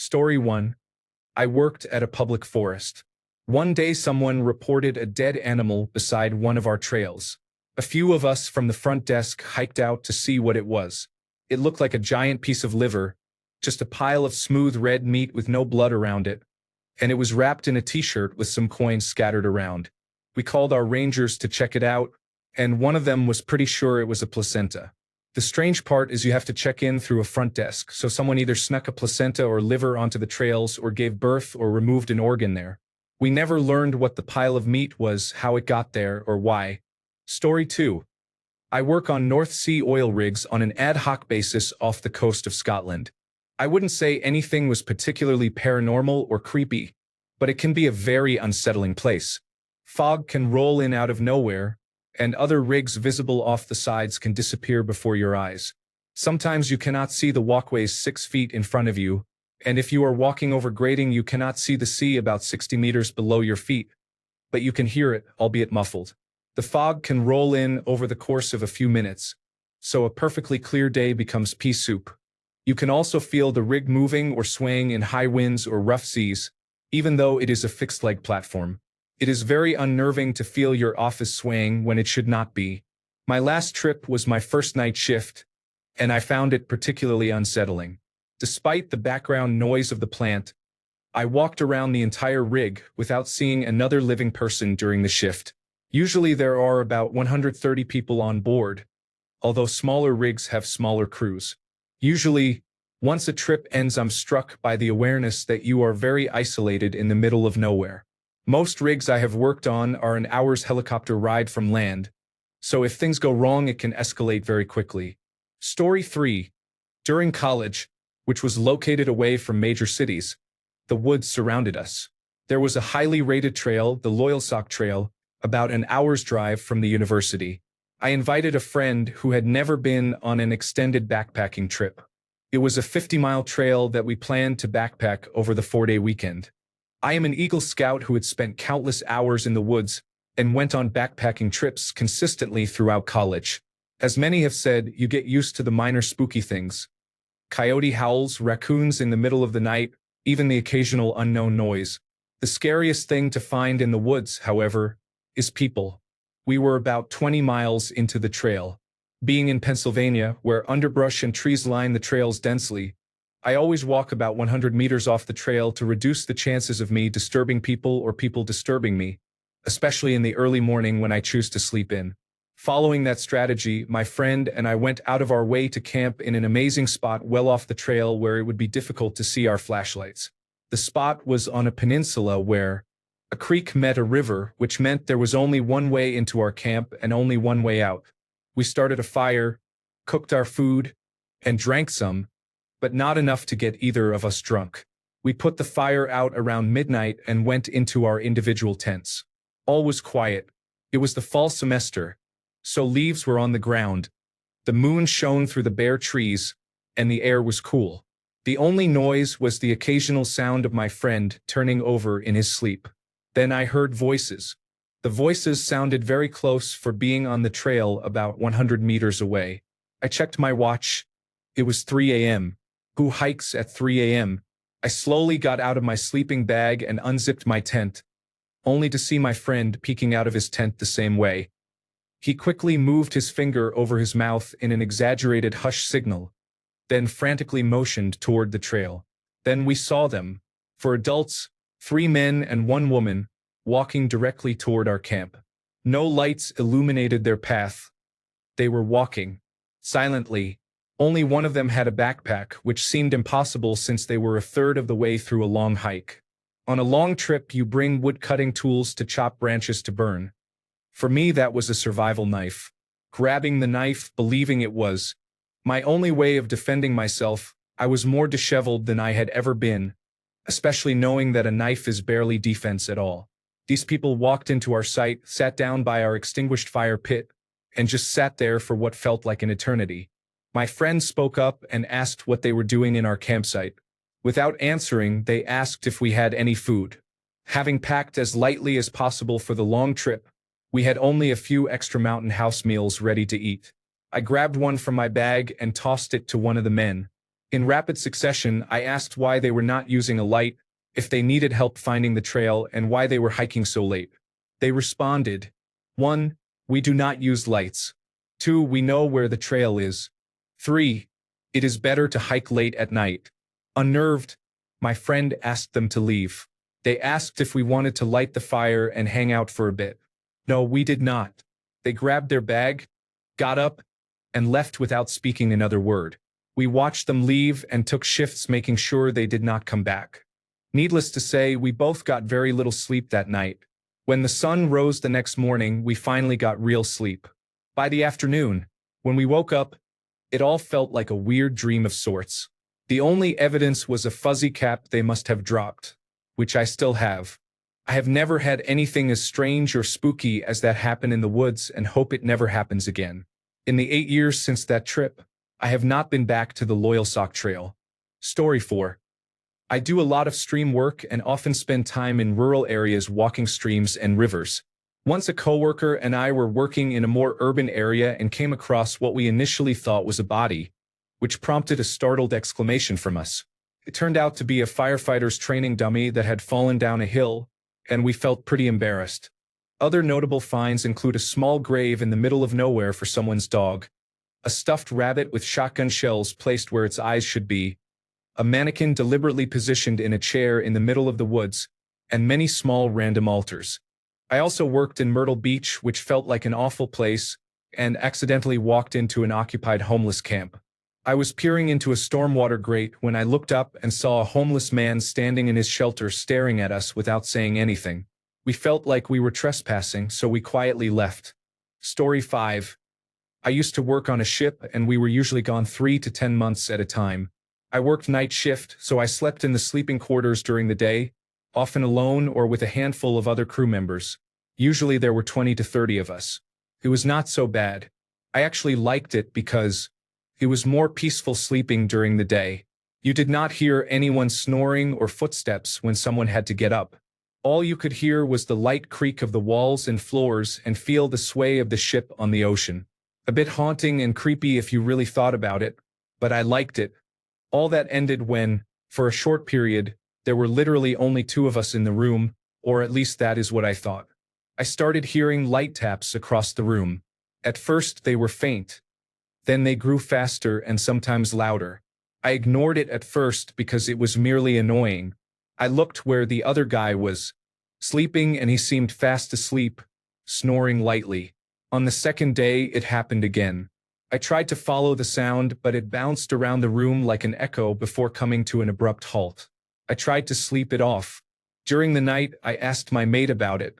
Story 1. I worked at a public forest. One day someone reported a dead animal beside one of our trails. A few of us from the front desk hiked out to see what it was. It looked like a giant piece of liver, just a pile of smooth red meat with no blood around it, and it was wrapped in a t-shirt with some coins scattered around. We called our rangers to check it out, and one of them was pretty sure it was a placenta. The strange part is you have to check in through a front desk, so someone either snuck a placenta or liver onto the trails or gave birth or removed an organ there. We never learned what the pile of meat was, how it got there, or why. Story 2. I work on North Sea oil rigs on an ad hoc basis off the coast of Scotland. I wouldn't say anything was particularly paranormal or creepy, but it can be a very unsettling place. Fog can roll in out of nowhere, and other rigs visible off the sides can disappear before your eyes. Sometimes you cannot see the walkways 6 feet in front of you, and if you are walking over grading you cannot see the sea about 60 meters below your feet, but you can hear it, albeit muffled. The fog can roll in over the course of a few minutes, so a perfectly clear day becomes pea soup. You can also feel the rig moving or swaying in high winds or rough seas, even though it is a fixed-leg platform. It is very unnerving to feel your office swaying when it should not be. My last trip was my first night shift, and I found it particularly unsettling. Despite the background noise of the plant, I walked around the entire rig without seeing another living person during the shift. Usually there are about 130 people on board, although smaller rigs have smaller crews. Usually, once a trip ends, I'm struck by the awareness that you are very isolated in the middle of nowhere. Most rigs I have worked on are an hour's helicopter ride from land, so if things go wrong it can escalate very quickly. Story 3. During college, which was located away from major cities, the woods surrounded us. There was a highly rated trail, the Loyalsock Trail, about an hour's drive from the university. I invited a friend who had never been on an extended backpacking trip. It was a 50-mile trail that we planned to backpack over the 4-day weekend. I am an Eagle Scout who had spent countless hours in the woods and went on backpacking trips consistently throughout college. As many have said, you get used to the minor spooky things. Coyote howls, raccoons in the middle of the night, even the occasional unknown noise. The scariest thing to find in the woods, however, is people. We were about 20 miles into the trail. Being in Pennsylvania, where underbrush and trees line the trails densely, I always walk about 100 meters off the trail to reduce the chances of me disturbing people or people disturbing me, especially in the early morning when I choose to sleep in. Following that strategy, my friend and I went out of our way to camp in an amazing spot well off the trail where it would be difficult to see our flashlights. The spot was on a peninsula where a creek met a river, which meant there was only one way into our camp and only one way out. We started a fire, cooked our food, and drank some, but not enough to get either of us drunk. We put the fire out around midnight and went into our individual tents. All was quiet. It was the fall semester, so leaves were on the ground. The moon shone through the bare trees, and the air was cool. The only noise was the occasional sound of my friend turning over in his sleep. Then I heard voices. The voices sounded very close for being on the trail about 100 meters away. I checked my watch. It was 3 a.m. Who hikes at 3 a.m.? I slowly got out of my sleeping bag and unzipped my tent, only to see my friend peeking out of his tent the same way. He quickly moved his finger over his mouth in an exaggerated hush signal, then frantically motioned toward the trail. Then we saw them, for adults, 3 men and 1 woman, walking directly toward our camp. No lights illuminated their path. They were walking silently. Only one of them had a backpack, which seemed impossible since they were a third of the way through a long hike. On a long trip, you bring wood-cutting tools to chop branches to burn. For me, that was a survival knife. Grabbing the knife, believing it was my only way of defending myself, I was more disheveled than I had ever been, especially knowing that a knife is barely defense at all. These people walked into our site, sat down by our extinguished fire pit, and just sat there for what felt like an eternity. My friend spoke up and asked what they were doing in our campsite. Without answering, they asked if we had any food. Having packed as lightly as possible for the long trip, we had only a few extra mountain house meals ready to eat. I grabbed one from my bag and tossed it to one of the men. In rapid succession, I asked why they were not using a light, if they needed help finding the trail, and why they were hiking so late. They responded, 1. We do not use lights. 2. We know where the trail is. 3. It is better to hike late at night. Unnerved, my friend asked them to leave. They asked if we wanted to light the fire and hang out for a bit. No, we did not. They grabbed their bag, got up, and left without speaking another word. We watched them leave and took shifts making sure they did not come back. Needless to say, we both got very little sleep that night. When the sun rose the next morning, we finally got real sleep. By the afternoon, when we woke up, it all felt like a weird dream of sorts. The only evidence was a fuzzy cap they must have dropped, which I still have. I have never had anything as strange or spooky as that happen in the woods and hope it never happens again. In the 8 years since that trip, I have not been back to the Loyal Sock Trail. Story 4. I do a lot of stream work and often spend time in rural areas walking streams and rivers. Once a coworker and I were working in a more urban area and came across what we initially thought was a body, which prompted a startled exclamation from us. It turned out to be a firefighter's training dummy that had fallen down a hill, and we felt pretty embarrassed. Other notable finds include a small grave in the middle of nowhere for someone's dog, a stuffed rabbit with shotgun shells placed where its eyes should be, a mannequin deliberately positioned in a chair in the middle of the woods, and many small random altars. I also worked in Myrtle Beach, which felt like an awful place, and accidentally walked into an occupied homeless camp. I was peering into a stormwater grate when I looked up and saw a homeless man standing in his shelter staring at us without saying anything. We felt like we were trespassing, so we quietly left. Story 5. I used to work on a ship, and we were usually gone 3 to 10 months at a time. I worked night shift, so I slept in the sleeping quarters during the day, often alone or with a handful of other crew members. Usually there were 20 to 30 of us. It was not so bad. I actually liked it because it was more peaceful sleeping during the day. You did not hear anyone snoring or footsteps when someone had to get up. All you could hear was the light creak of the walls and floors and feel the sway of the ship on the ocean. A bit haunting and creepy if you really thought about it, but I liked it. All that ended when, for a short period, there were literally only 2 of us in the room, or at least that is what I thought. I started hearing light taps across the room. At first they were faint. Then they grew faster and sometimes louder. I ignored it at first because it was merely annoying. I looked where the other guy was sleeping and he seemed fast asleep, snoring lightly. On the second day, it happened again. I tried to follow the sound, but it bounced around the room like an echo before coming to an abrupt halt. I tried to sleep it off. During the night, I asked my mate about it,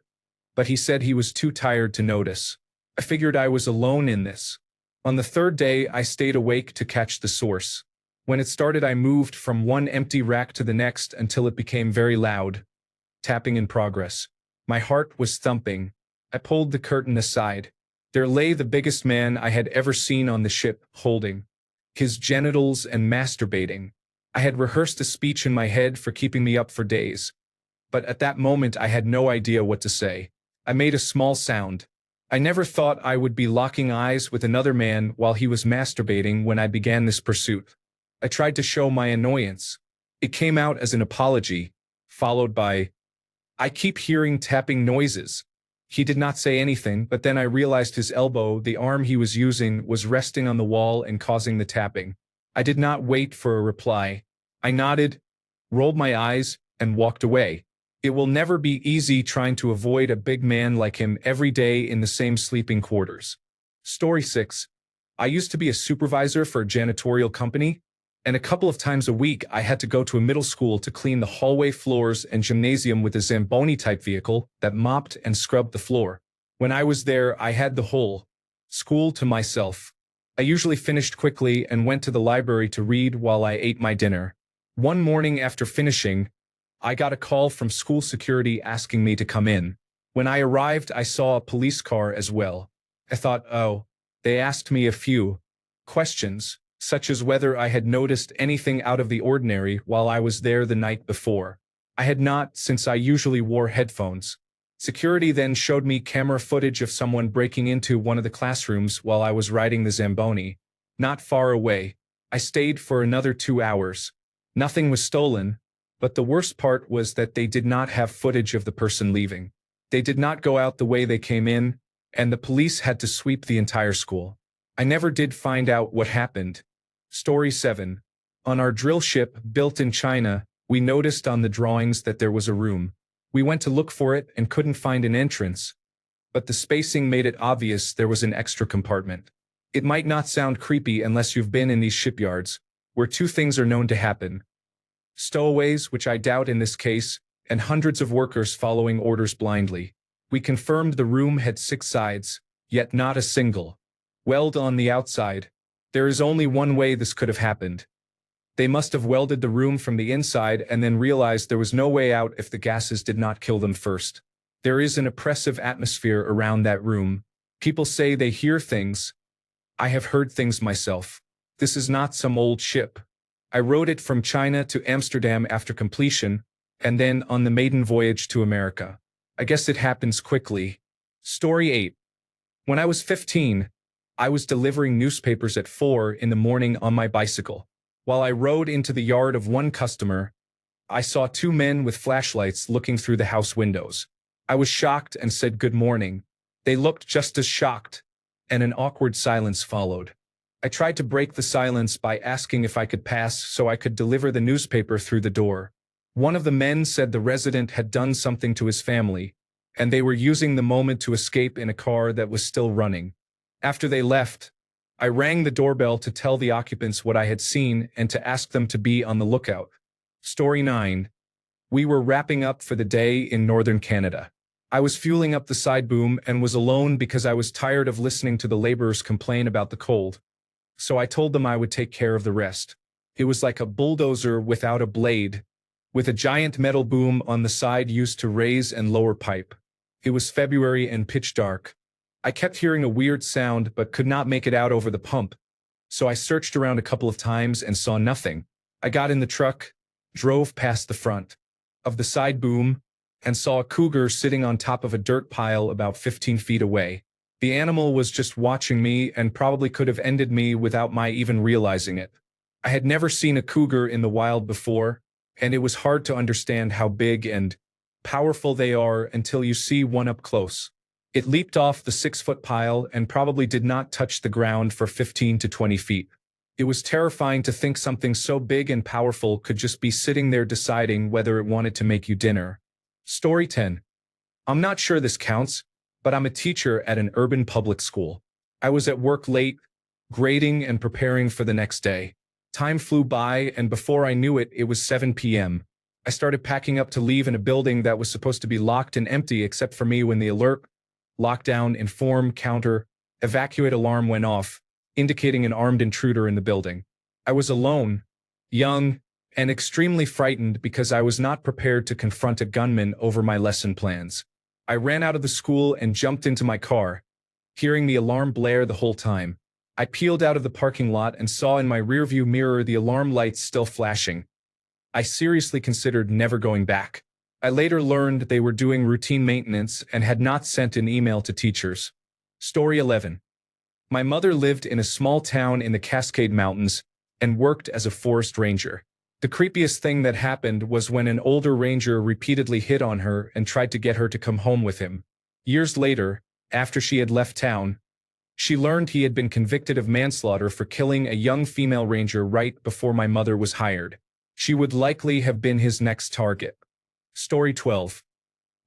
but he said he was too tired to notice. I figured I was alone in this. On the 3rd day, I stayed awake to catch the source. When it started, I moved from one empty rack to the next until it became very loud. Tapping in progress. My heart was thumping. I pulled the curtain aside. There lay the biggest man I had ever seen on the ship, holding his genitals and masturbating. I had rehearsed a speech in my head for keeping me up for days, but at that moment I had no idea what to say. I made a small sound. I never thought I would be locking eyes with another man while he was masturbating when I began this pursuit. I tried to show my annoyance. It came out as an apology, followed by, "I keep hearing tapping noises." He did not say anything, but then I realized his elbow, the arm he was using, was resting on the wall and causing the tapping. I did not wait for a reply. I nodded, rolled my eyes, and walked away. It will never be easy trying to avoid a big man like him every day in the same sleeping quarters. Story 6. I used to be a supervisor for a janitorial company, and a couple of times a week I had to go to a middle school to clean the hallway floors and gymnasium with a Zamboni-type vehicle that mopped and scrubbed the floor. When I was there, I had the whole school to myself. I usually finished quickly and went to the library to read while I ate my dinner. One morning after finishing, I got a call from school security asking me to come in. When I arrived, I saw a police car as well. I thought, oh, they asked me a few questions, such as whether I had noticed anything out of the ordinary while I was there the night before. I had not, since I usually wore headphones. Security then showed me camera footage of someone breaking into one of the classrooms while I was riding the Zamboni, not far away. I stayed for another 2 hours. Nothing was stolen, but the worst part was that they did not have footage of the person leaving. They did not go out the way they came in, and the police had to sweep the entire school. I never did find out what happened. Story 7. On our drill ship, built in China, we noticed on the drawings that there was a room. We went to look for it and couldn't find an entrance, but the spacing made it obvious there was an extra compartment. It might not sound creepy unless you've been in these shipyards, where two things are known to happen: stowaways, which I doubt in this case, and hundreds of workers following orders blindly. We confirmed the room had 6 sides, yet not a single weld on the outside. There is only one way this could have happened. They must have welded the room from the inside and then realized there was no way out if the gases did not kill them first. There is an oppressive atmosphere around that room. People say they hear things. I have heard things myself. This is not some old ship. I rode it from China to Amsterdam after completion, and then on the maiden voyage to America. I guess it happens quickly. Story 8. When I was 15, I was delivering newspapers at 4 in the morning on my bicycle. While I rode into the yard of one customer, I saw 2 men with flashlights looking through the house windows. I was shocked and said good morning. They looked just as shocked, and an awkward silence followed. I tried to break the silence by asking if I could pass so I could deliver the newspaper through the door. One of the men said the resident had done something to his family, and they were using the moment to escape in a car that was still running. After they left, I rang the doorbell to tell the occupants what I had seen and to ask them to be on the lookout. Story 9. We were wrapping up for the day in northern Canada. I was fueling up the side boom and was alone because I was tired of listening to the laborers complain about the cold. So I told them I would take care of the rest. It was like a bulldozer without a blade, with a giant metal boom on the side used to raise and lower pipe. It was February and pitch dark. I kept hearing a weird sound but could not make it out over the pump, so I searched around a couple of times and saw nothing. I got in the truck, drove past the front of the side boom, and saw a cougar sitting on top of a dirt pile about 15 feet away. The animal was just watching me and probably could have ended me without my even realizing it. I had never seen a cougar in the wild before, and it was hard to understand how big and powerful they are until you see one up close. It leaped off the 6-foot pile and probably did not touch the ground for 15 to 20 feet. It was terrifying to think something so big and powerful could just be sitting there deciding whether it wanted to make you dinner. Story 10. I'm not sure this counts, but I'm a teacher at an urban public school. I was at work late, grading and preparing for the next day. Time flew by, and before I knew it, it was 7 p.m. I started packing up to leave in a building that was supposed to be locked and empty except for me when the alert, lockdown, inform, counter, evacuate alarm went off, indicating an armed intruder in the building. I was alone, young, and extremely frightened because I was not prepared to confront a gunman over my lesson plans. I ran out of the school and jumped into my car, hearing the alarm blare the whole time. I peeled out of the parking lot and saw in my rearview mirror the alarm lights still flashing. I seriously considered never going back. I later learned they were doing routine maintenance and had not sent an email to teachers. Story 11. My mother lived in a small town in the Cascade Mountains and worked as a forest ranger. The creepiest thing that happened was when an older ranger repeatedly hit on her and tried to get her to come home with him. Years later, after she had left town, she learned he had been convicted of manslaughter for killing a young female ranger right before my mother was hired. She would likely have been his next target. Story 12.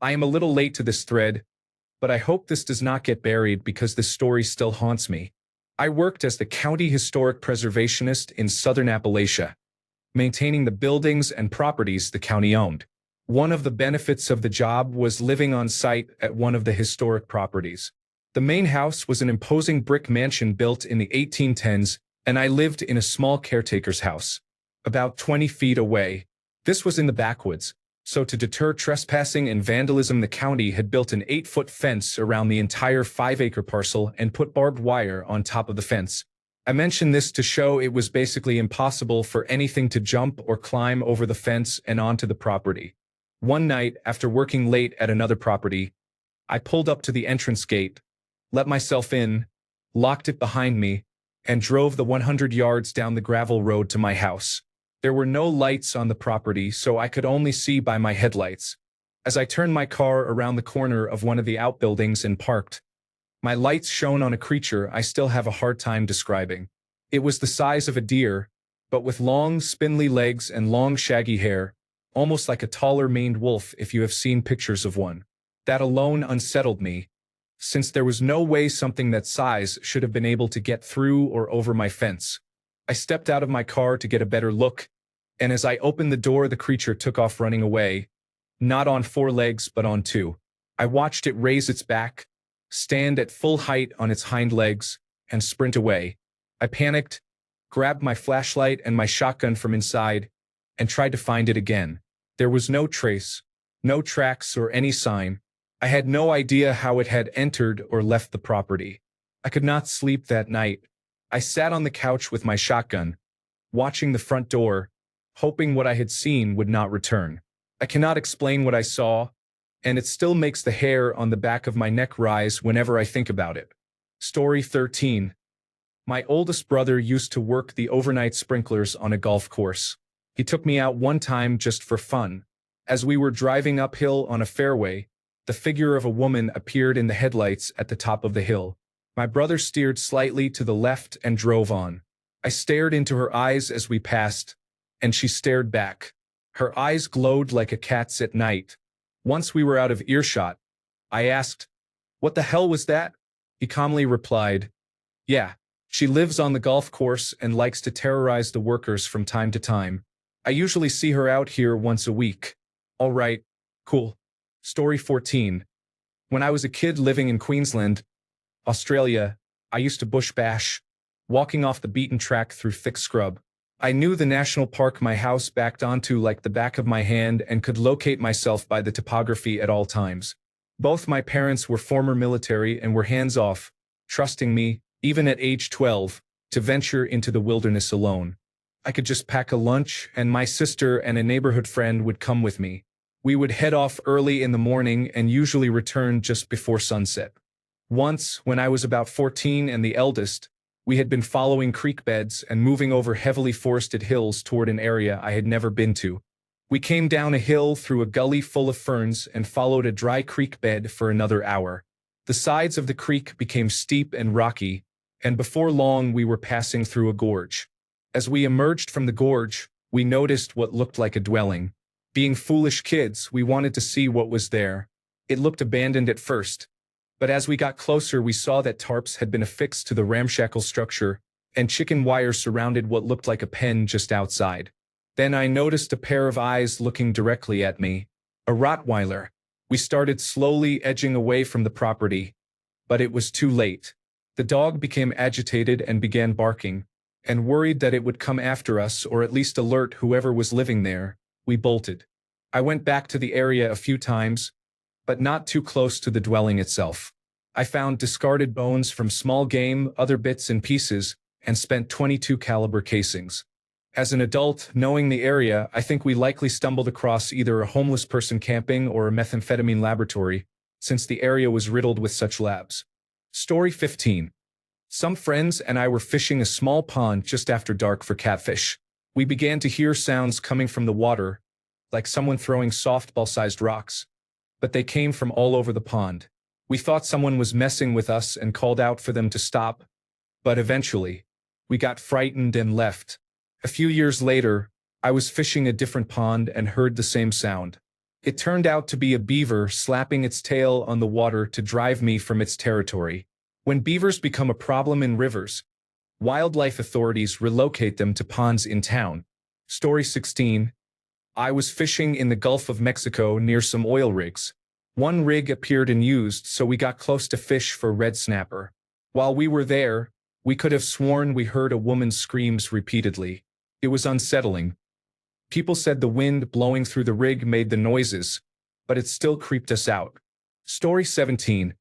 I am a little late to this thread, but I hope this does not get buried because this story still haunts me. I worked as the county historic preservationist in southern Appalachia, maintaining the buildings and properties the county owned. One of the benefits of the job was living on site at one of the historic properties. The main house was an imposing brick mansion built in the 1810s, and I lived in a small caretaker's house, about 20 feet away. This was in the backwoods, so to deter trespassing and vandalism, the county had built an 8-foot fence around the entire 5-acre parcel and put barbed wire on top of the fence. I mention this to show it was basically impossible for anything to jump or climb over the fence and onto the property. One night, after working late at another property, I pulled up to the entrance gate, let myself in, locked it behind me, and drove the 100 yards down the gravel road to my house. There were no lights on the property, so I could only see by my headlights. As I turned my car around the corner of one of the outbuildings and parked, my lights shone on a creature I still have a hard time describing. It was the size of a deer, but with long, spindly legs and long, shaggy hair, almost like a taller maned wolf if you have seen pictures of one. That alone unsettled me, since there was no way something that size should have been able to get through or over my fence. I stepped out of my car to get a better look, and as I opened the door, the creature took off running away, not on 4 legs but on 2. I watched it raise its back, stand at full height on its hind legs, and sprint away. I panicked, grabbed my flashlight and my shotgun from inside, and tried to find it again. There was no trace, no tracks or any sign. I had no idea how it had entered or left the property. I could not sleep that night. I sat on the couch with my shotgun, watching the front door, hoping what I had seen would not return. I cannot explain what I saw, and it still makes the hair on the back of my neck rise whenever I think about it. Story 13. My oldest brother used to work the overnight sprinklers on a golf course. He took me out one time just for fun. As we were driving uphill on a fairway, the figure of a woman appeared in the headlights at the top of the hill. My brother steered slightly to the left and drove on. I stared into her eyes as we passed, and she stared back. Her eyes glowed like a cat's at night. Once we were out of earshot, I asked, "What the hell was that?" He calmly replied, "Yeah, she lives on the golf course and likes to terrorize the workers from time to time. I usually see her out here once a week." All right, cool. Story 14. When I was a kid living in Queensland, Australia, I used to bush bash, walking off the beaten track through thick scrub. I knew the national park my house backed onto like the back of my hand and could locate myself by the topography at all times. Both my parents were former military and were hands-off, trusting me, even at age 12, to venture into the wilderness alone. I could just pack a lunch, and my sister and a neighborhood friend would come with me. We would head off early in the morning and usually return just before sunset. Once, when I was about 14 and the eldest, we had been following creek beds and moving over heavily forested hills toward an area I had never been to. We came down a hill through a gully full of ferns and followed a dry creek bed for another hour. The sides of the creek became steep and rocky, and before long we were passing through a gorge. As we emerged from the gorge, we noticed what looked like a dwelling. Being foolish kids, we wanted to see what was there. It looked abandoned at first, but as we got closer we saw that tarps had been affixed to the ramshackle structure, and chicken wire surrounded what looked like a pen just outside. Then I noticed a pair of eyes looking directly at me. A Rottweiler. We started slowly edging away from the property, but it was too late. The dog became agitated and began barking, and worried that it would come after us or at least alert whoever was living there. We bolted. I went back to the area a few times, but not too close to the dwelling itself. I found discarded bones from small game, other bits and pieces, and spent .22 caliber casings. As an adult, knowing the area, I think we likely stumbled across either a homeless person camping or a methamphetamine laboratory, since the area was riddled with such labs. Story 15. Some friends and I were fishing a small pond just after dark for catfish. We began to hear sounds coming from the water, like someone throwing softball-sized rocks, but they came from all over the pond. We thought someone was messing with us and called out for them to stop, but eventually, we got frightened and left. A few years later, I was fishing a different pond and heard the same sound. It turned out to be a beaver slapping its tail on the water to drive me from its territory. When beavers become a problem in rivers, wildlife authorities relocate them to ponds in town. Story 16. I was fishing in the Gulf of Mexico near some oil rigs. One rig appeared unused, so we got close to fish for red snapper. While we were there, we could have sworn we heard a woman's screams repeatedly. It was unsettling. People said the wind blowing through the rig made the noises, but it still creeped us out. Story 17.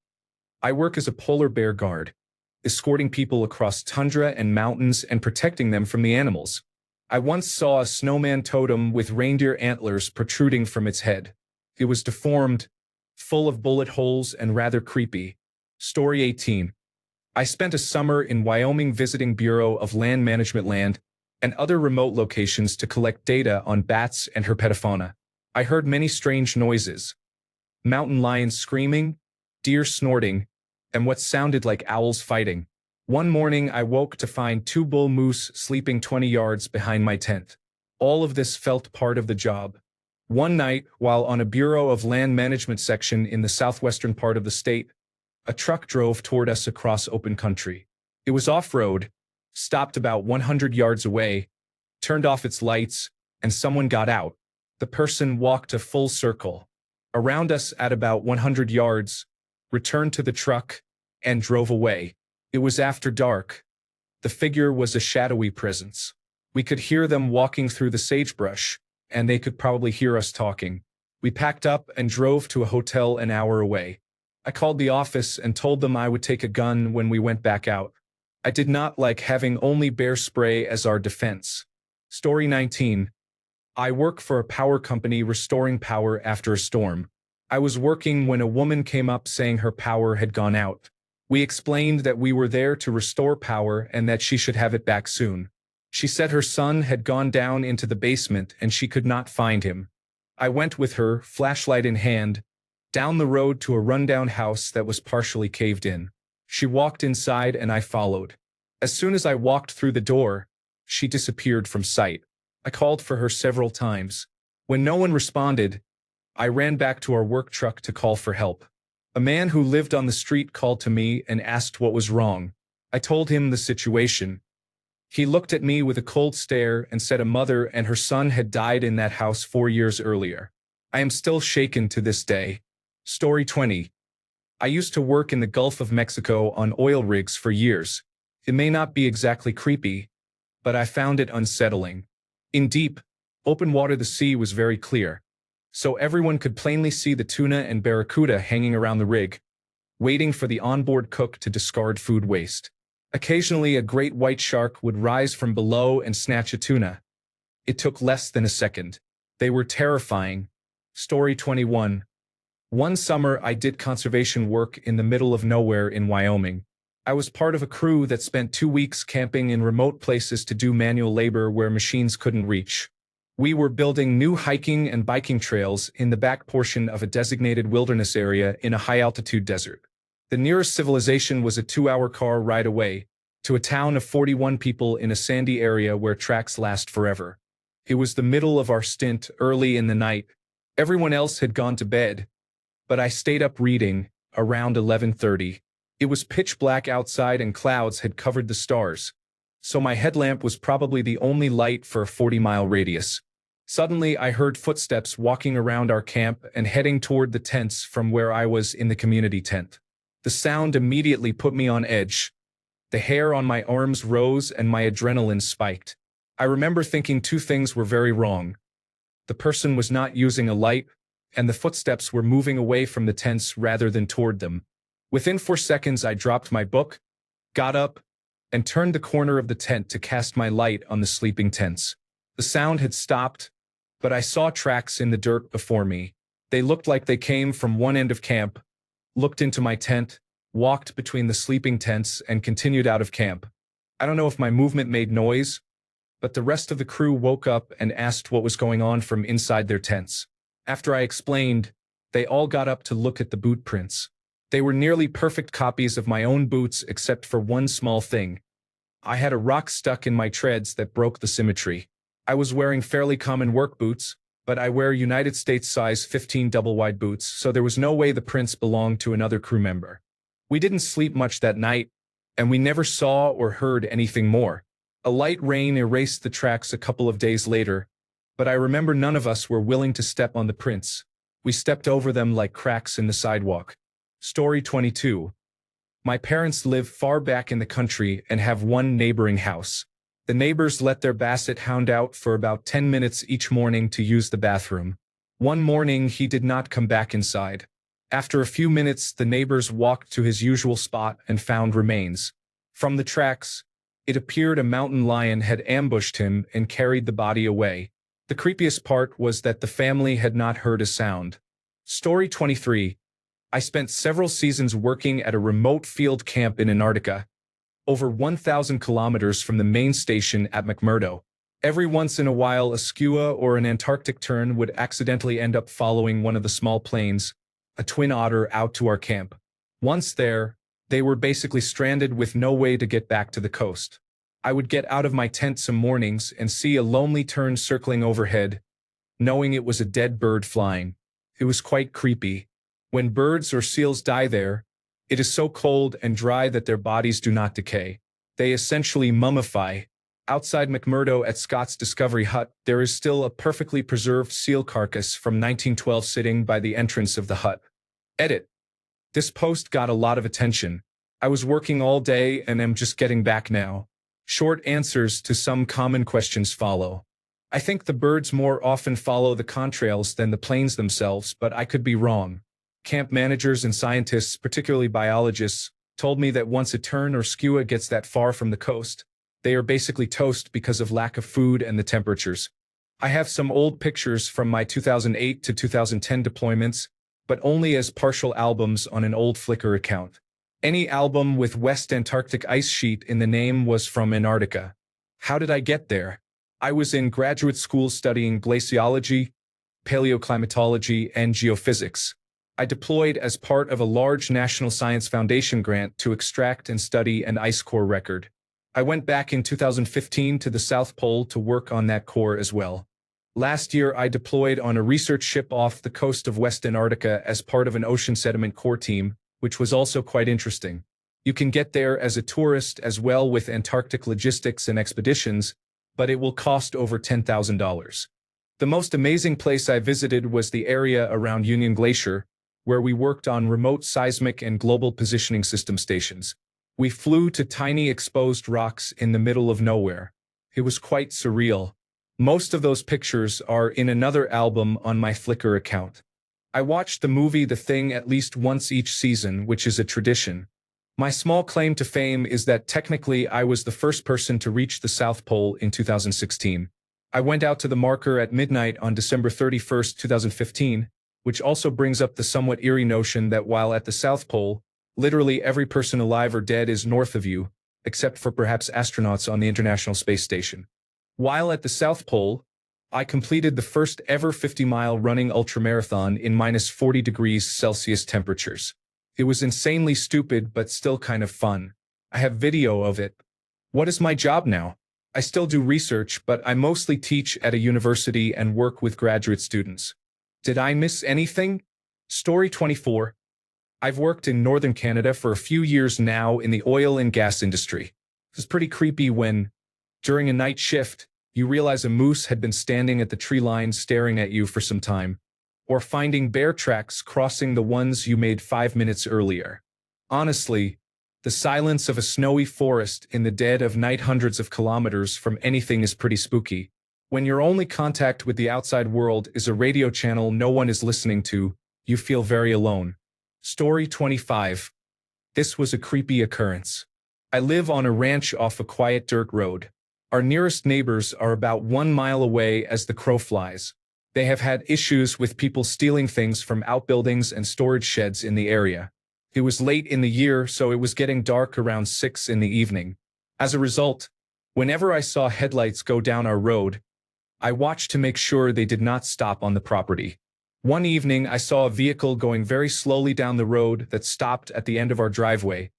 I work as a polar bear guard, escorting people across tundra and mountains and protecting them from the animals. I once saw a snowman totem with reindeer antlers protruding from its head. It was deformed, full of bullet holes and rather creepy. Story 18. I spent a summer in Wyoming visiting Bureau of Land Management land and other remote locations to collect data on bats and herpetofauna. I heard many strange noises: mountain lions screaming, deer snorting, and what sounded like owls fighting. One morning I woke to find two bull moose sleeping 20 yards behind my tent. All of this felt part of the job. One night, while on a Bureau of Land Management section in the southwestern part of the state, a truck drove toward us across open country. It was off-road, stopped about 100 yards away, turned off its lights, and someone got out. The person walked a full circle around us at about 100 yards, returned to the truck, and drove away. It was after dark. The figure was a shadowy presence. We could hear them walking through the sagebrush, and they could probably hear us talking. We packed up and drove to a hotel an hour away. I called the office and told them I would take a gun when we went back out. I did not like having only bear spray as our defense. Story 19. I work for a power company restoring power after a storm. I was working when a woman came up saying her power had gone out. We explained that we were there to restore power and that she should have it back soon. She said her son had gone down into the basement and she could not find him. I went with her, flashlight in hand, down the road to a rundown house that was partially caved in. She walked inside and I followed. As soon as I walked through the door, she disappeared from sight. I called for her several times. When no one responded, I ran back to our work truck to call for help. A man who lived on the street called to me and asked what was wrong. I told him the situation. He looked at me with a cold stare and said a mother and her son had died in that house 4 years earlier. I am still shaken to this day. Story 20. I used to work in the Gulf of Mexico on oil rigs for years. It may not be exactly creepy, but I found it unsettling. In deep, open water the sea was very clear, so everyone could plainly see the tuna and barracuda hanging around the rig, waiting for the onboard cook to discard food waste. Occasionally a great white shark would rise from below and snatch a tuna. It took less than a second. They were terrifying. Story 21. One summer I did conservation work in the middle of nowhere in Wyoming. I was part of a crew that spent 2 weeks camping in remote places to do manual labor where machines couldn't reach. We were building new hiking and biking trails in the back portion of a designated wilderness area in a high-altitude desert. The nearest civilization was a 2-hour car ride away, to a town of 41 people in a sandy area where tracks last forever. It was the middle of our stint, early in the night. Everyone else had gone to bed, but I stayed up reading, around 11:30. It was pitch black outside and clouds had covered the stars, so my headlamp was probably the only light for a 40-mile radius. Suddenly I heard footsteps walking around our camp and heading toward the tents from where I was in the community tent. The sound immediately put me on edge. The hair on my arms rose and my adrenaline spiked. I remember thinking two things were very wrong. The person was not using a light, and the footsteps were moving away from the tents rather than toward them. Within 4 seconds I dropped my book, got up, and turned the corner of the tent to cast my light on the sleeping tents. The sound had stopped, but I saw tracks in the dirt before me. They looked like they came from one end of camp, looked into my tent, walked between the sleeping tents, and continued out of camp. I don't know if my movement made noise, but the rest of the crew woke up and asked what was going on from inside their tents. After I explained, they all got up to look at the boot prints. They were nearly perfect copies of my own boots except for one small thing. I had a rock stuck in my treads that broke the symmetry. I was wearing fairly common work boots, but I wear United States size 15 double-wide boots, so there was no way the prints belonged to another crew member. We didn't sleep much that night, and we never saw or heard anything more. A light rain erased the tracks a couple of days later, but I remember none of us were willing to step on the prints. We stepped over them like cracks in the sidewalk. Story 22. My parents live far back in the country and have one neighboring house. The neighbors let their basset hound out for about 10 minutes each morning to use the bathroom. One morning he did not come back inside. After a few minutes, the neighbors walked to his usual spot and found remains. From the tracks, it appeared a mountain lion had ambushed him and carried the body away. The creepiest part was that the family had not heard a sound. Story 23. I spent several seasons working at a remote field camp in Antarctica, over 1,000 kilometers from the main station at McMurdo. Every once in a while, a skua or an Antarctic tern would accidentally end up following one of the small planes, a twin otter, out to our camp. Once there, they were basically stranded with no way to get back to the coast. I would get out of my tent some mornings and see a lonely tern circling overhead, knowing it was a dead bird flying. It was quite creepy. When birds or seals die there, it is so cold and dry that their bodies do not decay. They essentially mummify. Outside McMurdo at Scott's Discovery Hut, there is still a perfectly preserved seal carcass from 1912 sitting by the entrance of the hut. Edit. This post got a lot of attention. I was working all day and am just getting back now. Short answers to some common questions follow. I think the birds more often follow the contrails than the planes themselves, but I could be wrong. Camp managers and scientists, particularly biologists, told me that once a tern or skua gets that far from the coast, they are basically toast because of lack of food and the temperatures. I have some old pictures from my 2008 to 2010 deployments, but only as partial albums on an old Flickr account. Any album with West Antarctic ice sheet in the name was from Antarctica. How did I get there? I was in graduate school studying glaciology, paleoclimatology, and geophysics. I deployed as part of a large National Science Foundation grant to extract and study an ice core record. I went back in 2015 to the South Pole to work on that core as well. Last year, I deployed on a research ship off the coast of West Antarctica as part of an ocean sediment core team, which was also quite interesting. You can get there as a tourist as well with Antarctic logistics and expeditions, but it will cost over $10,000. The most amazing place I visited was the area around Union Glacier, where we worked on remote seismic and global positioning system stations. We flew to tiny exposed rocks in the middle of nowhere. It was quite surreal. Most of those pictures are in another album on my Flickr account. I watched the movie The Thing at least once each season, which is a tradition. My small claim to fame is that technically I was the first person to reach the South Pole in 2016. I went out to the marker at midnight on December 31st, 2015, which also brings up the somewhat eerie notion that while at the South Pole, literally every person alive or dead is north of you, except for perhaps astronauts on the International Space Station. While at the South Pole, I completed the first ever 50-mile running ultramarathon in minus 40 degrees Celsius temperatures. It was insanely stupid but still kind of fun. I have video of it. What is my job now? I still do research, but I mostly teach at a university and work with graduate students. Did I miss anything? Story 24. I've worked in northern Canada for a few years now in the oil and gas industry. It's pretty creepy when, during a night shift, you realize a moose had been standing at the tree line staring at you for some time, or finding bear tracks crossing the ones you made 5 minutes earlier. Honestly, the silence of a snowy forest in the dead of night hundreds of kilometers from anything is pretty spooky. When your only contact with the outside world is a radio channel no one is listening to, you feel very alone. Story 25. This was a creepy occurrence. I live on a ranch off a quiet dirt road. Our nearest neighbors are about 1 mile away as the crow flies. They have had issues with people stealing things from outbuildings and storage sheds in the area. It was late in the year, so it was getting dark around 6 in the evening. As a result, whenever I saw headlights go down our road, I watched to make sure they did not stop on the property. One evening, I saw a vehicle going very slowly down the road that stopped at the end of our driveway,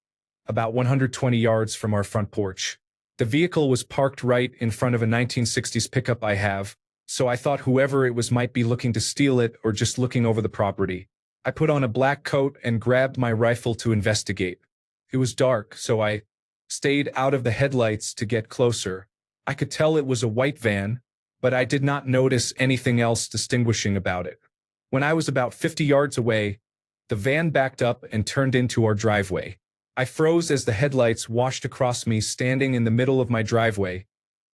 about 120 yards from our front porch. The vehicle was parked right in front of a 1960s pickup I have, so I thought whoever it was might be looking to steal it or just looking over the property. I put on a black coat and grabbed my rifle to investigate. It was dark, so I stayed out of the headlights to get closer. I could tell it was a white van, but I did not notice anything else distinguishing about it. When I was about 50 yards away, the van backed up and turned into our driveway. I froze as the headlights washed across me standing in the middle of my driveway,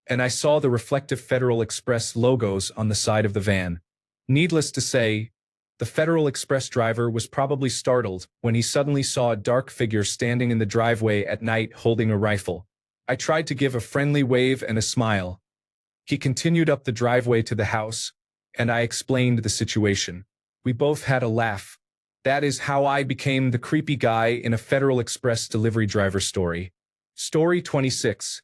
and I saw the reflective Federal Express logos on the side of the van. Needless to say, the Federal Express driver was probably startled when he suddenly saw a dark figure standing in the driveway at night holding a rifle. I tried to give a friendly wave and a smile. He continued up the driveway to the house, and I explained the situation. We both had a laugh. That is how I became the creepy guy in a Federal Express delivery driver story. Story 26.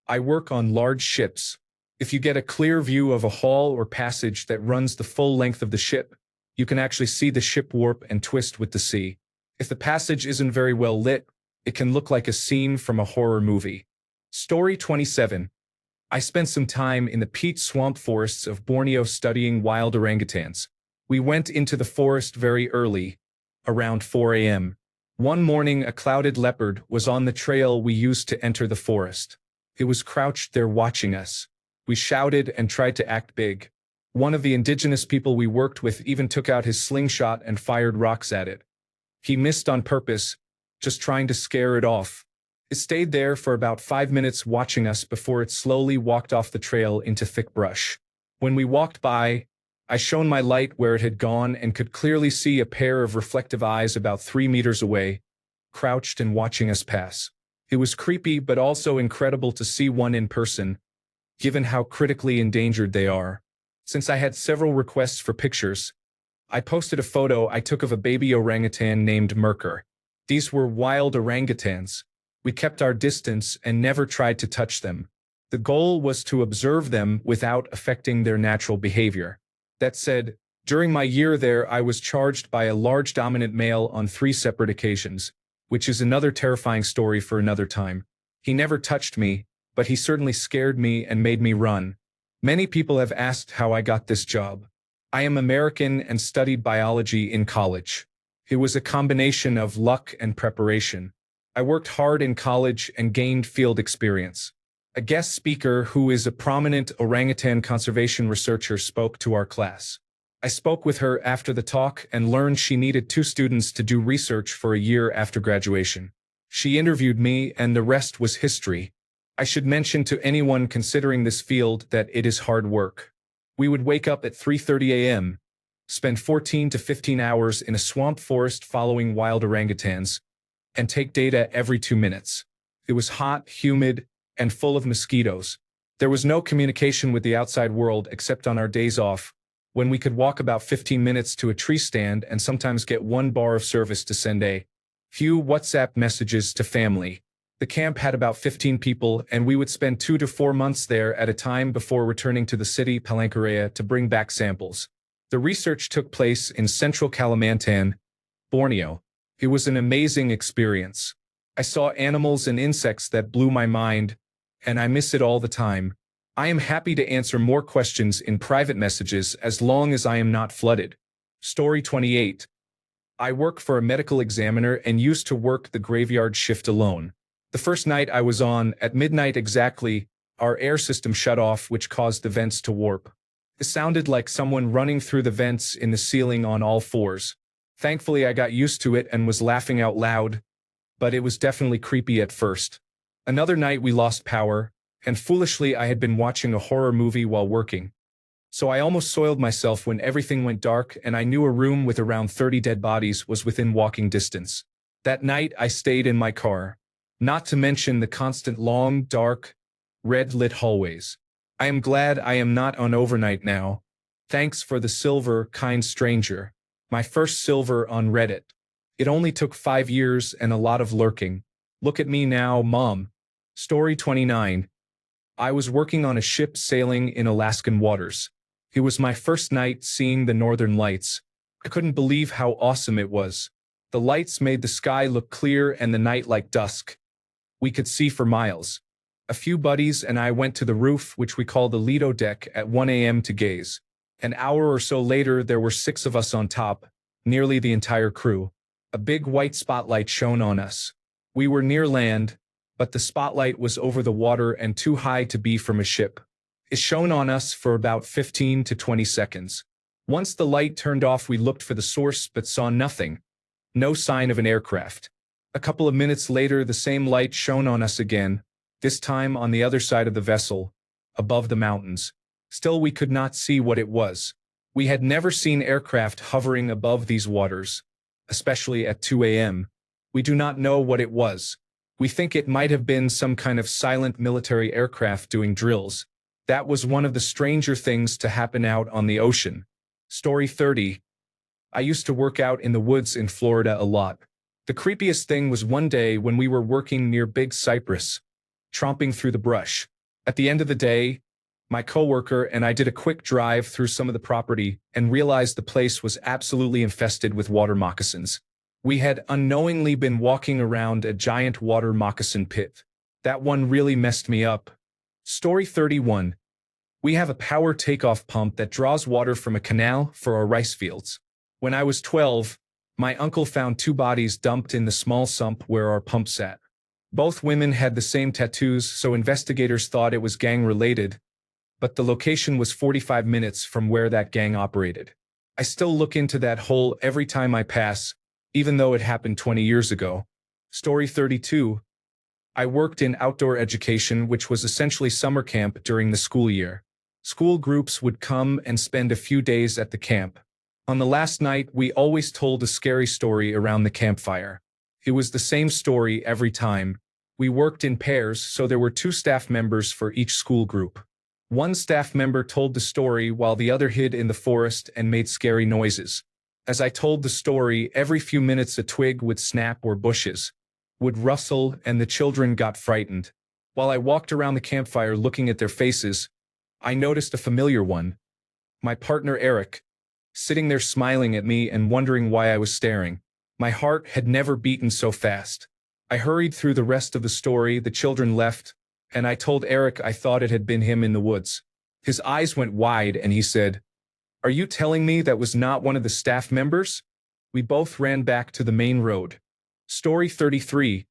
I work on large ships. If you get a clear view of a hall or passage that runs the full length of the ship, you can actually see the ship warp and twist with the sea. If the passage isn't very well lit, it can look like a scene from a horror movie. Story 27. I spent some time in the peat swamp forests of Borneo studying wild orangutans. We went into the forest very early, around 4 a.m. One morning, a clouded leopard was on the trail we used to enter the forest. It was crouched there watching us. We shouted and tried to act big. One of the indigenous people we worked with even took out his slingshot and fired rocks at it. He missed on purpose, just trying to scare it off. It stayed there for about 5 minutes watching us before it slowly walked off the trail into thick brush. When we walked by, I shone my light where it had gone and could clearly see a pair of reflective eyes about 3 meters away, crouched and watching us pass. It was creepy but also incredible to see one in person, given how critically endangered they are. Since I had several requests for pictures, I posted a photo I took of a baby orangutan named Merker. These were wild orangutans. We kept our distance and never tried to touch them. The goal was to observe them without affecting their natural behavior. That said, during my year there I was charged by a large dominant male on 3 separate occasions, which is another terrifying story for another time. He never touched me, but he certainly scared me and made me run. Many people have asked how I got this job. I am American and studied biology in college. It was a combination of luck and preparation. I worked hard in college and gained field experience. A guest speaker who is a prominent orangutan conservation researcher spoke to our class. I spoke with her after the talk and learned she needed 2 students to do research for a year after graduation. She interviewed me and the rest was history. I should mention to anyone considering this field that it is hard work. We would wake up at 3:30 a.m., spend 14 to 15 hours in a swamp forest following wild orangutans, and take data every 2 minutes. It was hot, humid, and full of mosquitoes. There was no communication with the outside world except on our days off, when we could walk about 15 minutes to a tree stand and sometimes get 1 bar of service to send a few WhatsApp messages to family. The camp had about 15 people, and we would spend 2 to 4 months there at a time before returning to the city, Palangkaraya, to bring back samples. The research took place in central Kalimantan, Borneo. It was an amazing experience. I saw animals and insects that blew my mind, and I miss it all the time. I am happy to answer more questions in private messages as long as I am not flooded. Story 28. I work for a medical examiner and used to work the graveyard shift alone. The first night I was on, at midnight exactly, our air system shut off, which caused the vents to warp. It sounded like someone running through the vents in the ceiling on all 4s. Thankfully, I got used to it and was laughing out loud, but it was definitely creepy at first. Another night we lost power, and foolishly I had been watching a horror movie while working. So I almost soiled myself when everything went dark and I knew a room with around 30 dead bodies was within walking distance. That night I stayed in my car. Not to mention the constant long, dark, red-lit hallways. I am glad I am not on overnight now. Thanks for the silver, kind stranger. My first silver on Reddit. It only took 5 years and a lot of lurking. Look at me now, Mom. Story 29. I was working on a ship sailing in Alaskan waters. It was my first night seeing the northern lights. I couldn't believe how awesome it was. The lights made the sky look clear and the night like dusk. We could see for miles. A few buddies and I went to the roof, which we call the Lido deck, at 1 a.m. to gaze. An hour or so later, there were 6 of us on top, nearly the entire crew. A big white spotlight shone on us. We were near land, but the spotlight was over the water and too high to be from a ship. It shone on us for about 15 to 20 seconds. Once the light turned off, we looked for the source but saw nothing. No sign of an aircraft. A couple of minutes later, the same light shone on us again, this time on the other side of the vessel, above the mountains. Still, we could not see what it was. We had never seen aircraft hovering above these waters, especially at 2 a.m. We do not know what it was. We think it might have been some kind of silent military aircraft doing drills. That was one of the stranger things to happen out on the ocean. Story 30. I used to work out in the woods in Florida a lot. The creepiest thing was one day when we were working near Big Cypress, tromping through the brush. At the end of the day, my coworker and I did a quick drive through some of the property and realized the place was absolutely infested with water moccasins. We had unknowingly been walking around a giant water moccasin pit. That one really messed me up. Story 31. We have a power takeoff pump that draws water from a canal for our rice fields. When I was 12, my uncle found two bodies dumped in the small sump where our pump sat. Both women had the same tattoos, so investigators thought it was gang-related, but the location was 45 minutes from where that gang operated. I still look into that hole every time I pass, even though it happened 20 years ago. Story 32. I worked in outdoor education, which was essentially summer camp during the school year. School groups would come and spend a few days at the camp. On the last night, we always told a scary story around the campfire. It was the same story every time. We worked in pairs, so there were 2 staff members for each school group. One staff member told the story while the other hid in the forest and made scary noises. As I told the story, every few minutes a twig would snap or bushes would rustle and the children got frightened. While I walked around the campfire looking at their faces, I noticed a familiar one. My partner Eric, sitting there smiling at me and wondering why I was staring. My heart had never beaten so fast. I hurried through the rest of the story, the children left, and I told Eric I thought it had been him in the woods. His eyes went wide and he said, "Are you telling me that was not one of the staff members?" We both ran back to the main road. Story 33.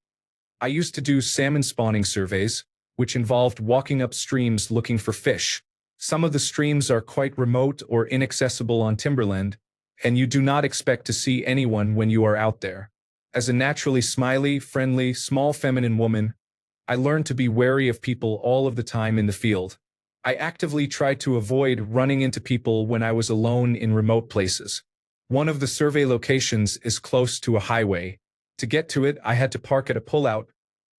I used to do salmon spawning surveys, which involved walking up streams looking for fish. Some of the streams are quite remote or inaccessible on timberland, and you do not expect to see anyone when you are out there. As a naturally smiley, friendly, small feminine woman, I learned to be wary of people all of the time in the field. I actively tried to avoid running into people when I was alone in remote places. One of the survey locations is close to a highway. To get to it, I had to park at a pullout,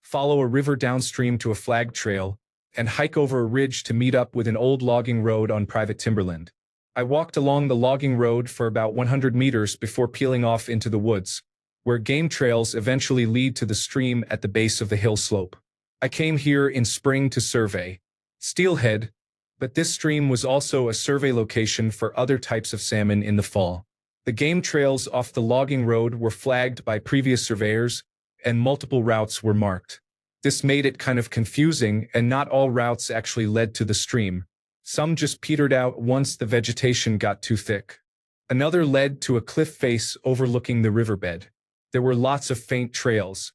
follow a river downstream to a flagged trail, and hike over a ridge to meet up with an old logging road on private timberland. I walked along the logging road for about 100 meters before peeling off into the woods, where game trails eventually lead to the stream at the base of the hill slope. I came here in spring to survey steelhead, but this stream was also a survey location for other types of salmon in the fall. The game trails off the logging road were flagged by previous surveyors, and multiple routes were marked. This made it kind of confusing, and not all routes actually led to the stream. Some just petered out once the vegetation got too thick. Another led to a cliff face overlooking the riverbed. There were lots of faint trails.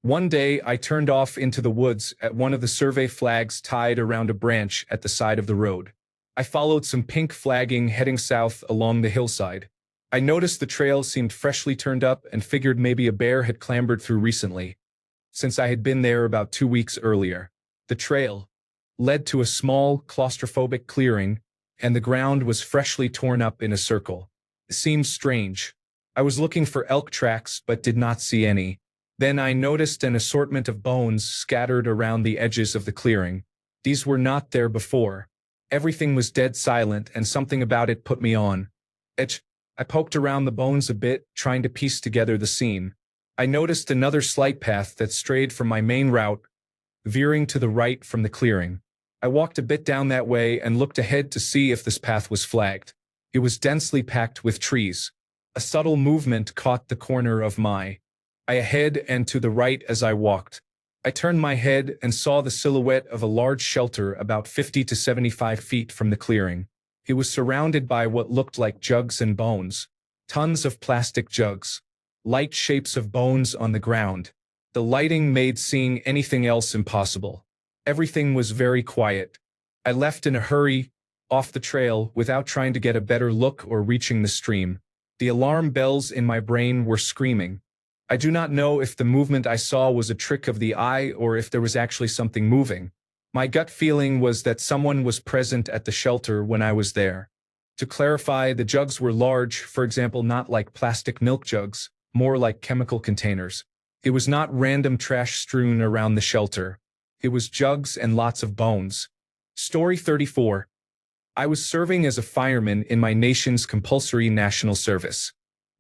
One day, I turned off into the woods at one of the survey flags tied around a branch at the side of the road. I followed some pink flagging heading south along the hillside. I noticed the trail seemed freshly turned up and figured maybe a bear had clambered through recently, since I had been there about 2 weeks earlier. The trail led to a small, claustrophobic clearing, and the ground was freshly torn up in a circle. It seemed strange. I was looking for elk tracks but did not see any. Then I noticed an assortment of bones scattered around the edges of the clearing. These were not there before. Everything was dead silent, and something about it put me on edge. I poked around the bones a bit, trying to piece together the scene. I noticed another slight path that strayed from my main route, veering to the right from the clearing. I walked a bit down that way and looked ahead to see if this path was flagged. It was densely packed with trees. A subtle movement caught the corner of my eye ahead and to the right as I walked. I turned my head and saw the silhouette of a large shelter about 50 to 75 feet from the clearing. It was surrounded by what looked like jugs and bones. Tons of plastic jugs. Light shapes of bones on the ground. The lighting made seeing anything else impossible. Everything was very quiet. I left in a hurry, off the trail, without trying to get a better look or reaching the stream. The alarm bells in my brain were screaming. I do not know if the movement I saw was a trick of the eye or if there was actually something moving. My gut feeling was that someone was present at the shelter when I was there. To clarify, the jugs were large, for example, not like plastic milk jugs, more like chemical containers. It was not random trash strewn around the shelter. It was jugs and lots of bones. Story 34. I was serving as a fireman in my nation's compulsory national service.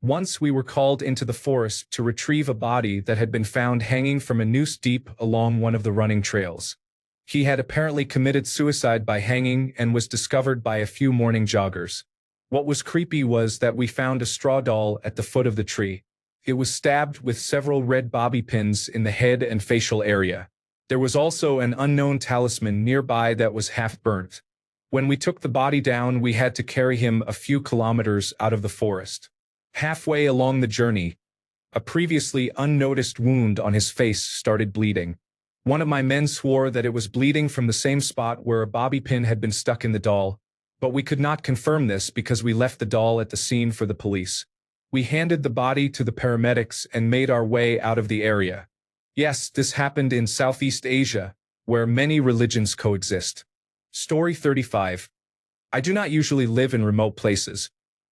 Once we were called into the forest to retrieve a body that had been found hanging from a noose deep along one of the running trails. He had apparently committed suicide by hanging and was discovered by a few morning joggers. What was creepy was that we found a straw doll at the foot of the tree. It was stabbed with several red bobby pins in the head and facial area. There was also an unknown talisman nearby that was half burnt. When we took the body down, we had to carry him a few kilometers out of the forest. Halfway along the journey, a previously unnoticed wound on his face started bleeding. One of my men swore that it was bleeding from the same spot where a bobby pin had been stuck in the doll, but we could not confirm this because we left the doll at the scene for the police. We handed the body to the paramedics and made our way out of the area. Yes, this happened in Southeast Asia, where many religions coexist. Story 35. I do not usually live in remote places,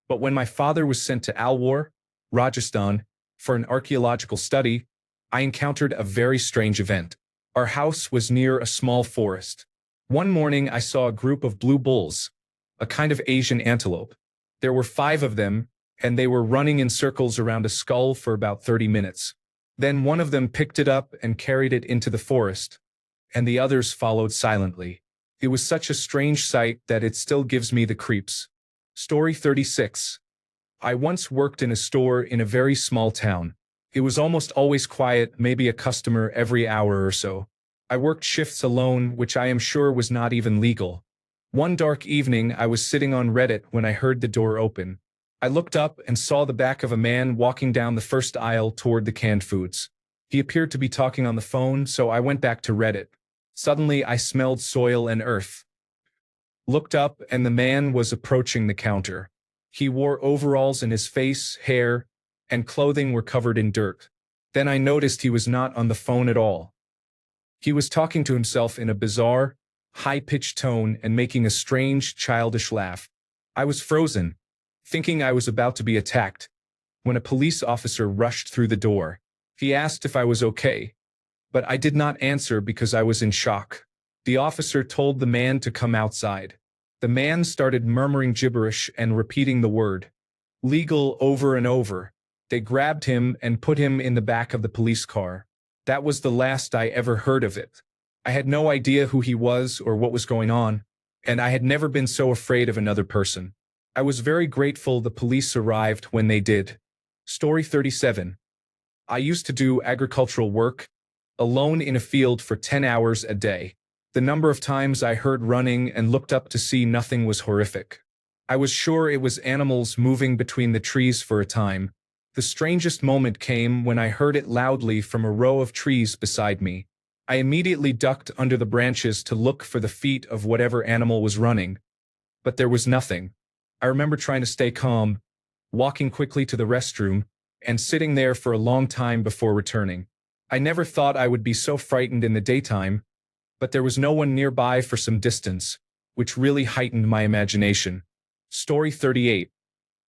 but when my father was sent to Alwar, Rajasthan, for an archaeological study, I encountered a very strange event. Our house was near a small forest. One morning I saw a group of blue bulls, a kind of Asian antelope. There were 5 of them, and they were running in circles around a skull for about 30 minutes. Then one of them picked it up and carried it into the forest, and the others followed silently. It was such a strange sight that it still gives me the creeps. Story 36. I once worked in a store in a very small town. It was almost always quiet, maybe a customer every hour or so. I worked shifts alone, which I am sure was not even legal. One dark evening, I was sitting on Reddit when I heard the door open. I looked up and saw the back of a man walking down the first aisle toward the canned foods. He appeared to be talking on the phone, so I went back to Reddit. Suddenly, I smelled soil and earth. Looked up, and the man was approaching the counter. He wore overalls and his face, hair, and clothing were covered in dirt. Then I noticed he was not on the phone at all. He was talking to himself in a bizarre, high-pitched tone and making a strange, childish laugh. I was frozen, thinking I was about to be attacked, when a police officer rushed through the door. He asked if I was okay, but I did not answer because I was in shock. The officer told the man to come outside. The man started murmuring gibberish and repeating the word legal over and over. They grabbed him and put him in the back of the police car. That was the last I ever heard of it. I had no idea who he was or what was going on, and I had never been so afraid of another person. I was very grateful the police arrived when they did. Story 37. I used to do agricultural work, alone in a field for 10 hours a day. The number of times I heard running and looked up to see nothing was horrific. I was sure it was animals moving between the trees for a time. The strangest moment came when I heard it loudly from a row of trees beside me. I immediately ducked under the branches to look for the feet of whatever animal was running, but there was nothing. I remember trying to stay calm, walking quickly to the restroom, and sitting there for a long time before returning. I never thought I would be so frightened in the daytime, but there was no one nearby for some distance, which really heightened my imagination. Story 38.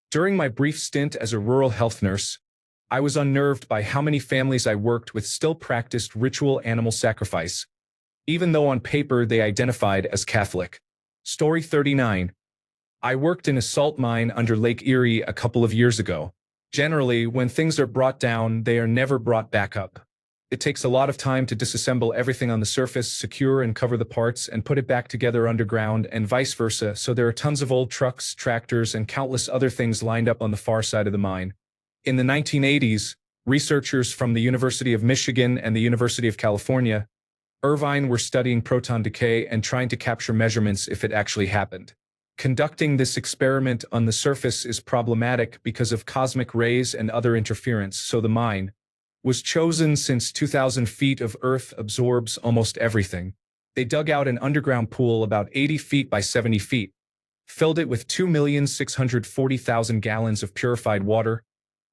During my brief stint as a rural health nurse, I was unnerved by how many families I worked with still practiced ritual animal sacrifice, even though on paper they identified as Catholic. Story 39. I worked in a salt mine under Lake Erie a couple of years ago. Generally, when things are brought down, they are never brought back up. It takes a lot of time to disassemble everything on the surface, secure and cover the parts, and put it back together underground, and vice versa, so there are tons of old trucks, tractors, and countless other things lined up on the far side of the mine. In the 1980s, researchers from the University of Michigan and the University of California, Irvine, were studying proton decay and trying to capture measurements if it actually happened. Conducting this experiment on the surface is problematic because of cosmic rays and other interference, so the mine was chosen since 2,000 feet of earth absorbs almost everything. They dug out an underground pool about 80 feet by 70 feet, filled it with 2,640,000 gallons of purified water,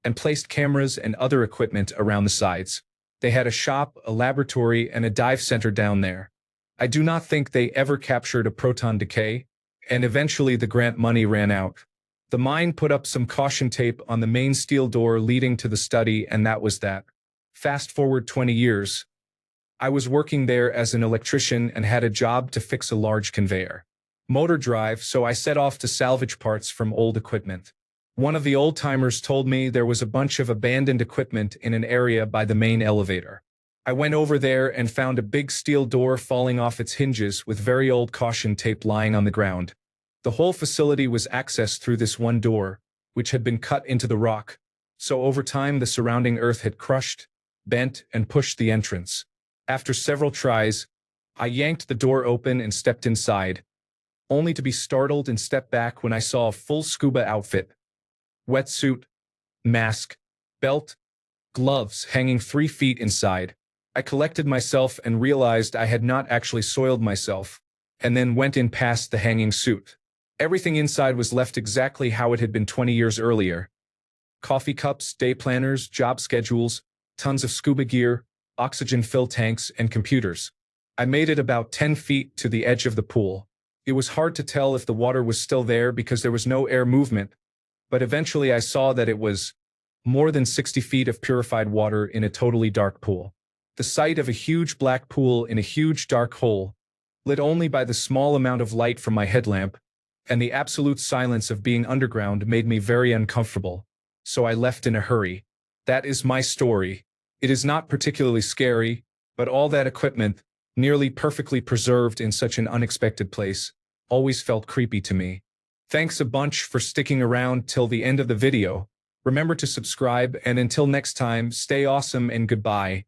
and placed cameras and other equipment around the sides. They had a shop, a laboratory, and a dive center down there. I do not think they ever captured a proton decay, and eventually the grant money ran out. The mine put up some caution tape on the main steel door leading to the study, and that was that. Fast forward 20 years. I was working there as an electrician and had a job to fix a large conveyor motor drive, so I set off to salvage parts from old equipment. One of the old-timers told me there was a bunch of abandoned equipment in an area by the main elevator. I went over there and found a big steel door falling off its hinges with very old caution tape lying on the ground. The whole facility was accessed through this one door, which had been cut into the rock, so over time the surrounding earth had crushed, bent, and pushed the entrance. After several tries, I yanked the door open and stepped inside, only to be startled and step back when I saw a full scuba outfit. Wetsuit, mask, belt, gloves hanging 3 feet inside. I collected myself and realized I had not actually soiled myself, and then went in past the hanging suit. Everything inside was left exactly how it had been 20 years earlier. Coffee cups, day planners, job schedules, tons of scuba gear, oxygen fill tanks, and computers. I made it about 10 feet to the edge of the pool. It was hard to tell if the water was still there because there was no air movement, but eventually I saw that it was more than 60 feet of purified water in a totally dark pool. The sight of a huge black pool in a huge dark hole, lit only by the small amount of light from my headlamp, and the absolute silence of being underground made me very uncomfortable, so I left in a hurry. That is my story. It is not particularly scary, but all that equipment, nearly perfectly preserved in such an unexpected place, always felt creepy to me. Thanks a bunch for sticking around till the end of the video. Remember to subscribe, and until next time, stay awesome and goodbye.